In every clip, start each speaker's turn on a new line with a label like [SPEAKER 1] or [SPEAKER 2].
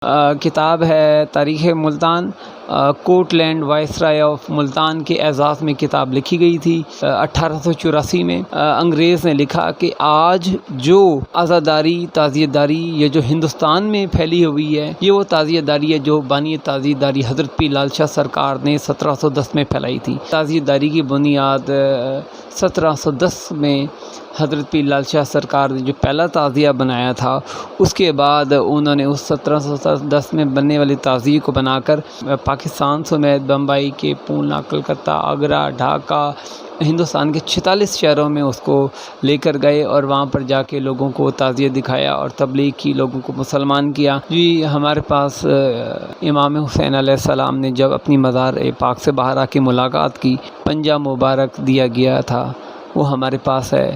[SPEAKER 1] کتاب ہے تاریخ ملتان، کوٹ لینڈ وائسرائے آف ملتان کے اعزاز میں کتاب لکھی گئی تھی 1884 میں۔ انگریز نے لکھا کہ آج جو عزاداری تعزیت داری یہ جو ہندوستان میں پھیلی ہوئی ہے، یہ وہ تعزیت داری ہے جو بانی تعزیت داری حضرت پیر لال شاہ سرکار نے 1710 میں پھیلائی تھی۔ تعزیت داری کی بنیاد 1710 میں حضرت پیر لال شاہ سرکار نے جو پہلا تعزیہ بنایا تھا، اس کے بعد انہوں نے اس 1710 میں بننے والی تعزیے کو بنا کر پاکستان سمیت بمبئی کے پونا، کلکتہ، آگرہ، ڈھاکہ، ہندوستان کے 46 شہروں میں اس کو لے کر گئے اور وہاں پر جا کے لوگوں کو تعزیت دکھایا اور تبلیغ کی، لوگوں کو مسلمان کیا۔ جی ہمارے پاس امام حسین علیہ السلام نے جب اپنی مزار پاک سے باہر آ کے ملاقات کی، پنجہ مبارک دیا گیا تھا، وہ ہمارے پاس ہے۔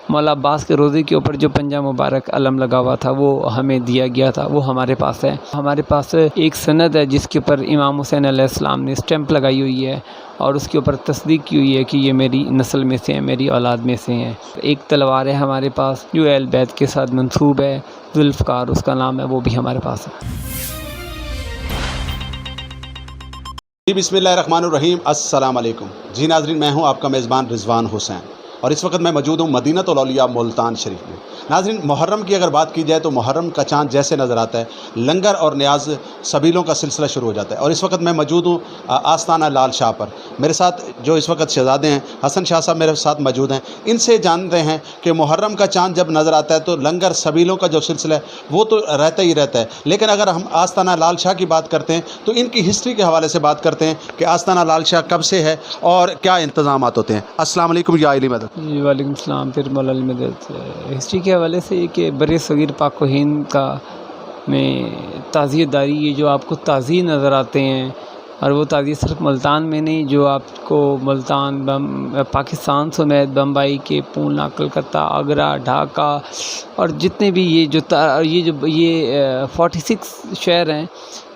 [SPEAKER 1] مولا عباس کے روضے کے اوپر جو پنجہ مبارک علم لگا ہوا تھا وہ ہمیں دیا گیا تھا، وہ ہمارے پاس ہے۔ ہمارے پاس ایک سند ہے جس کے اوپر امام حسین علیہ السلام نے اسٹیمپ لگائی ہوئی ہے اور اس کے اوپر تصدیق کی ہوئی ہے کہ یہ میری نسل میں سے ہیں، میری اولاد میں سے ہیں۔ ایک تلوار ہے ہمارے پاس جو اہل بیت کے ساتھ منسوب ہے، ذوالفقار اس کا نام ہے، وہ بھی ہمارے پاس ہے۔
[SPEAKER 2] بسم اللہ الرحمن الرحیم، السلام علیکم۔ جی ناظرین، میں ہوں آپ کا میزبان رضوان حسین اور اس وقت میں موجود ہوں مدینہ الاولیاء ملتان شریف میں۔ ناظرین، محرم کی اگر بات کی جائے تو محرم کا چاند جیسے نظر آتا ہے، لنگر اور نیاز سبیلوں کا سلسلہ شروع ہو جاتا ہے، اور اس وقت میں موجود ہوں آستانہ لال شاہ پر۔ میرے ساتھ جو اس وقت شہزادے ہیں حسن شاہ صاحب میرے ساتھ موجود ہیں، ان سے جانتے ہیں کہ محرم کا چاند جب نظر آتا ہے تو لنگر سبیلوں کا جو سلسلہ ہے وہ تو رہتا ہی رہتا ہے، لیکن اگر ہم آستانہ لال شاہ کی بات کرتے ہیں تو ان کی ہسٹری کے حوالے سے بات کرتے ہیں کہ آستانہ لال شاہ کب سے ہے اور کیا انتظامات ہوتے ہیں۔ السلام علیکم یا علی مدد۔
[SPEAKER 1] جی وعلیکم السلام۔ پھر مولا علی مدد ہسٹری کے حوالے سے کہ بر صغیر پاک و ہند کا میں تعزیت داری یہ جو آپ کو تعزیے نظر آتے ہیں، اور وہ تعزیے صرف ملتان میں نہیں، جو آپ کو ملتان پاکستان سمیت بمبئی کے پونا، کلکتہ، آگرہ، ڈھاکہ اور جتنے بھی یہ 46 شہر ہیں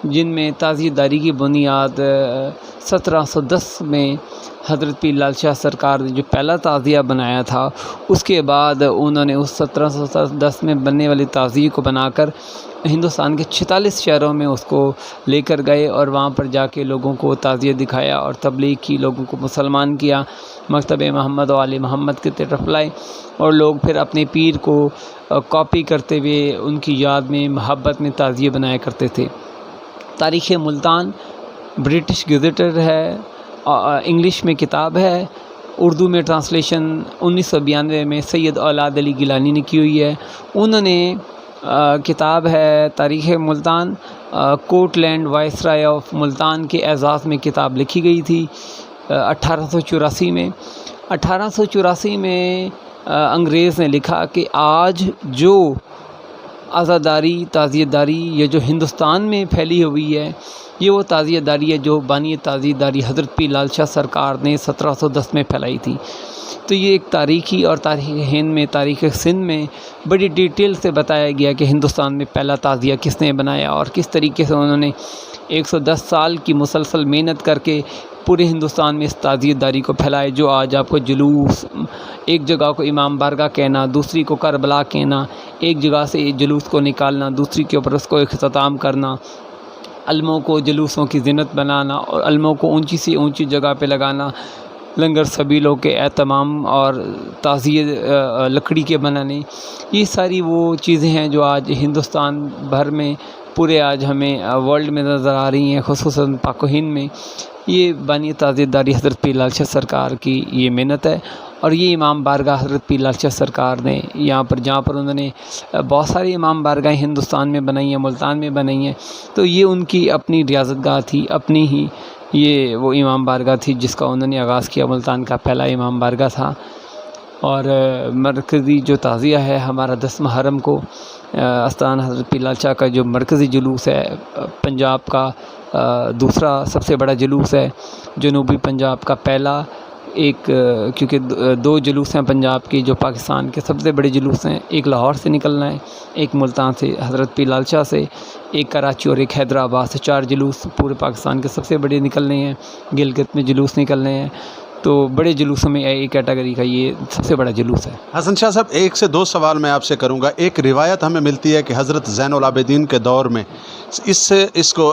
[SPEAKER 1] جن میں تعزیت داری کی بنیاد 1710 میں حضرت پیر لال شاہ سرکار نے جو پہلا تعزیہ بنایا تھا، اس کے بعد انہوں نے اس 1710 میں بننے والی تعزیے کو بنا کر ہندوستان کے 46 شہروں میں اس کو لے کر گئے اور وہاں پر جا کے لوگوں کو تعزیت دکھایا اور تبلیغ کی، لوگوں کو مسلمان کیا، مکتب محمد و آل محمد کی طرف لائے، اور لوگ پھر اپنے پیر کو کاپی کرتے ہوئے ان کی یاد میں، محبت میں تعزیے بنایا کرتے تھے۔ تاریخ ملتان برٹش گزٹر ہے، انگلش میں کتاب ہے، اردو میں ٹرانسلیشن 1992 میں سید اولاد علی گیلانی نے کی ہوئی ہے۔ انہوں نے کتاب ہے تاریخ ملتان، کوٹ لینڈ وائسرائے آف ملتان کے اعزاز میں کتاب لکھی گئی تھی 1884 میں۔ 1884 میں انگریز نے لکھا کہ آج جو عزاداری تعزیت داری یہ جو ہندوستان میں پھیلی ہوئی ہے، یہ وہ تعزیت داری ہے جو بانی تعزیت داری حضرت پیر لال شاہ سرکار نے 1710 میں پھیلائی تھی۔ تو یہ ایک تاریخی اور تاریخ ہند میں، تاریخ سندھ میں بڑی ڈیٹیل سے بتایا گیا کہ ہندوستان میں پہلا تعزیہ کس نے بنایا اور کس طریقے سے انہوں نے 110 سال کی مسلسل محنت کر کے پورے ہندوستان میں اس تعزیت داری کو پھیلائے، جو آج آپ کو جلوس، ایک جگہ کو امام بارگاہ کہنا، دوسری کو کربلا کہنا، ایک جگہ سے جلوس کو نکالنا، دوسری کے اوپر اس کو اختتام کرنا، علموں کو جلوسوں کی زینت بنانا اور علموں کو اونچی سے اونچی جگہ پہ لگانا، لنگر سبیلوں کے اہتمام اور تعزیے لکڑی کے بنانے، یہ ساری وہ چیزیں ہیں جو آج ہندوستان بھر میں پورے آج ہمیں ورلڈ میں نظر آ رہی ہیں، خصوصاً پاک و ہند میں۔ یہ بانی تعزیت داری حضرت پیر لال شاہ سرکار کی یہ محنت ہے، اور یہ امام بارگاہ حضرت پیر لال شاہ سرکار نے یہاں پر جہاں پر انہوں نے بہت ساری امام بارگاہیں ہندوستان میں بنائی ہیں، ملتان میں بنائی ہیں، تو یہ ان کی اپنی ریاضت گاہ تھی، اپنی ہی یہ وہ امام بارگاہ تھی جس کا انہوں نے آغاز کیا، ملتان کا پہلا امام بارگاہ تھا۔ اور مرکزی جو تعزیہ ہے ہمارا 10 محرم کو آستانہ حضرت پیر لال شاہ کا جو مرکزی جلوس ہے، پنجاب کا دوسرا سب سے بڑا جلوس ہے، جنوبی پنجاب کا پہلا ایک، کیونکہ 2 جلوس ہیں پنجاب کے جو پاکستان کے سب سے بڑے جلوس ہیں، ایک لاہور سے نکلنا ہے، ایک ملتان سے حضرت پیر لال شاہ سے، ایک کراچی اور ایک حیدرآباد سے، 4 جلوس پورے پاکستان کے سب سے بڑے نکلنے ہیں، گلگت میں جلوس نکلنے ہیں، تو بڑے جلوسوں میں ایک کیٹیگری کا یہ سب سے بڑا جلوس ہے۔
[SPEAKER 2] حسن شاہ صاحب، 1 سے 2 سوال میں آپ سے کروں گا۔ ایک روایت ہمیں ملتی ہے کہ حضرت زین العابدین کے دور میں اس کو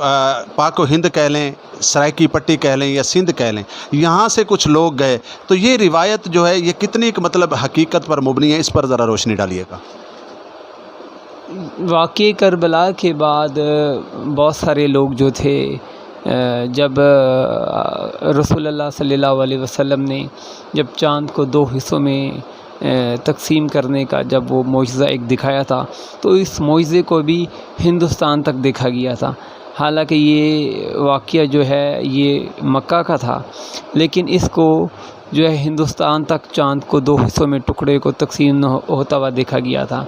[SPEAKER 2] پاک و ہند کہہ لیں، سرائکی پٹی کہہ لیں یا سندھ کہہ لیں، یہاں سے کچھ لوگ گئے، تو یہ روایت جو ہے یہ کتنی مطلب حقیقت پر مبنی ہے، اس پر ذرا روشنی ڈالیے گا۔
[SPEAKER 1] واقعہ کربلا کے بعد بہت سارے لوگ جو تھے، جب رسول اللہ صلی اللہ علیہ وسلم نے جب چاند کو 2 حصوں میں تقسیم کرنے کا جب وہ معجزہ ایک دکھایا تھا، تو اس معجزے کو بھی ہندوستان تک دیکھا گیا تھا۔ حالانکہ یہ واقعہ جو ہے یہ مکہ کا تھا، لیکن اس کو جو ہے ہندوستان تک چاند کو 2 حصوں میں ٹکڑے کو تقسیم ہوتا ہوا دیکھا گیا تھا۔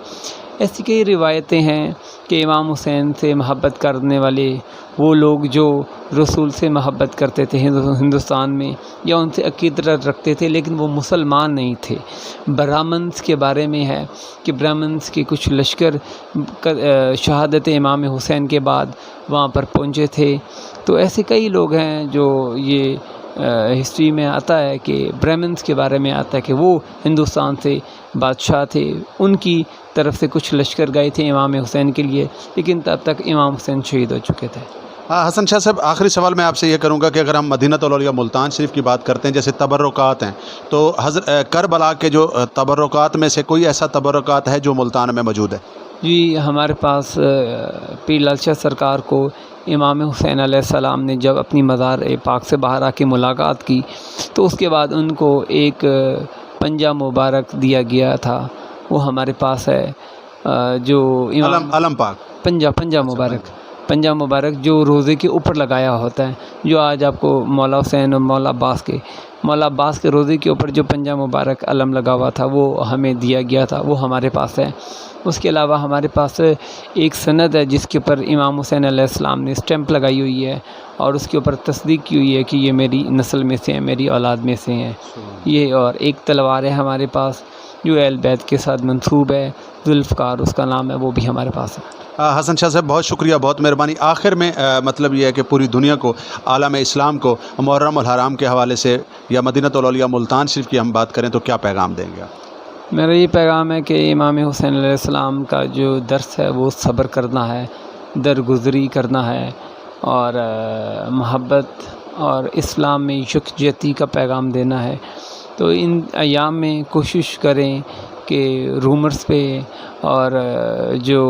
[SPEAKER 1] ایسی کئی روایتیں ہیں کہ امام حسین سے محبت کرنے والے وہ لوگ جو رسول سے محبت کرتے تھے ہندوستان میں، یا ان سے عقیدت رکھتے تھے، لیکن وہ مسلمان نہیں تھے۔ برہمنس کے بارے میں ہے کہ برہمنس کے کچھ لشکر شہادت امام حسین کے بعد وہاں پر پہنچے تھے۔ تو ایسے کئی لوگ ہیں جو یہ ہسٹری میں آتا ہے کہ برہمنس کے بارے میں آتا ہے کہ وہ ہندوستان سے بادشاہ تھے، ان کی طرف سے کچھ لشکر گئے تھے امام حسین کے لیے، لیکن تب تک امام حسین شہید ہو چکے تھے۔
[SPEAKER 2] حسن شاہ صاحب، آخری سوال میں آپ سے یہ کروں گا کہ اگر ہم مدینہ الاولیاء ملتان شریف کی بات کرتے ہیں، جیسے تبرکات ہیں، تو کربلا کے جو تبرکات میں سے کوئی ایسا تبرکات ہے جو ملتان میں موجود ہے؟
[SPEAKER 1] جی، ہمارے پاس پیر لال شاہ سرکار کو امام حسین علیہ السلام نے جب اپنی مزار پاک سے باہر آ کے ملاقات کی، تو اس کے بعد ان کو ایک پنجہ مبارک دیا گیا تھا، وہ ہمارے پاس ہے، جو
[SPEAKER 2] علم پاک
[SPEAKER 1] پنجہ مبارک جو روزے کے اوپر لگایا ہوتا ہے، جو آج آپ کو مولا حسین اور مولا عباس کے روزے کے اوپر جو پنجہ مبارک علم لگا ہوا تھا، وہ ہمیں دیا گیا تھا، وہ ہمارے پاس ہے۔ اس کے علاوہ ہمارے پاس ایک سند ہے جس کے اوپر امام حسین علیہ السلام نے اسٹیمپ لگائی ہوئی ہے، اور اس کے اوپر تصدیق کی ہوئی ہے کہ یہ میری نسل میں سے ہیں، میری اولاد میں سے ہیں یہ۔ اور ایک تلوار ہے ہمارے پاس جو اہل بیت کے ساتھ منسوب ہے، ذوالفقار اس کا نام ہے، وہ بھی ہمارے پاس ہے۔
[SPEAKER 2] حسن شاہ صاحب، بہت شکریہ، بہت مہربانی۔ آخر میں مطلب یہ ہے کہ پوری دنیا کو، عالم اسلام کو محرم الحرام کے حوالے سے یا مدینہ الاولیاء ملتان شریف کی ہم بات کریں تو کیا پیغام دیں گے آپ؟
[SPEAKER 1] میرا یہ پیغام ہے کہ امام حسین علیہ السلام کا جو درس ہے وہ صبر کرنا ہے، درگزری کرنا ہے، اور محبت اور اسلام میں یکجہتی کا پیغام دینا ہے۔ تو ان ایام میں کوشش کریں کہ رومرز پہ اور جو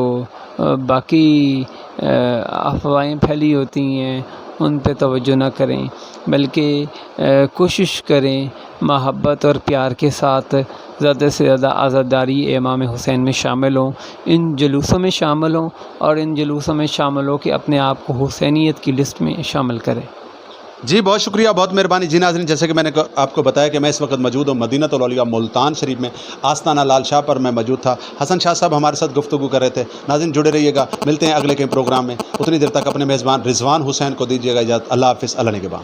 [SPEAKER 1] باقی افواہیں پھیلی ہوتی ہیں ان پہ توجہ نہ کریں، بلکہ کوشش کریں محبت اور پیار کے ساتھ زیادہ سے زیادہ عزاداری امام حسین میں شامل ہوں، ان جلوسوں میں شامل ہوں، اور ان جلوسوں میں شامل ہو کے اپنے آپ کو حسینیت کی لسٹ میں شامل کریں۔
[SPEAKER 2] جی بہت شکریہ، بہت مہربانی۔ جی ناظرین، جیسے کہ میں نے آپ کو بتایا کہ میں اس وقت موجود ہوں مدینہ الاولیاء ملتان شریف میں، آستانہ لال شاہ پر میں موجود تھا۔ حسن شاہ صاحب ہمارے ساتھ گفتگو کر رہے تھے۔ ناظرین جڑے رہیے گا، ملتے ہیں اگلے کے پروگرام میں۔ اتنی دیر تک اپنے میزبان رضوان حسین کو دیجیے گا اجازت۔ اللہ حافظ، اللہ نگہبان۔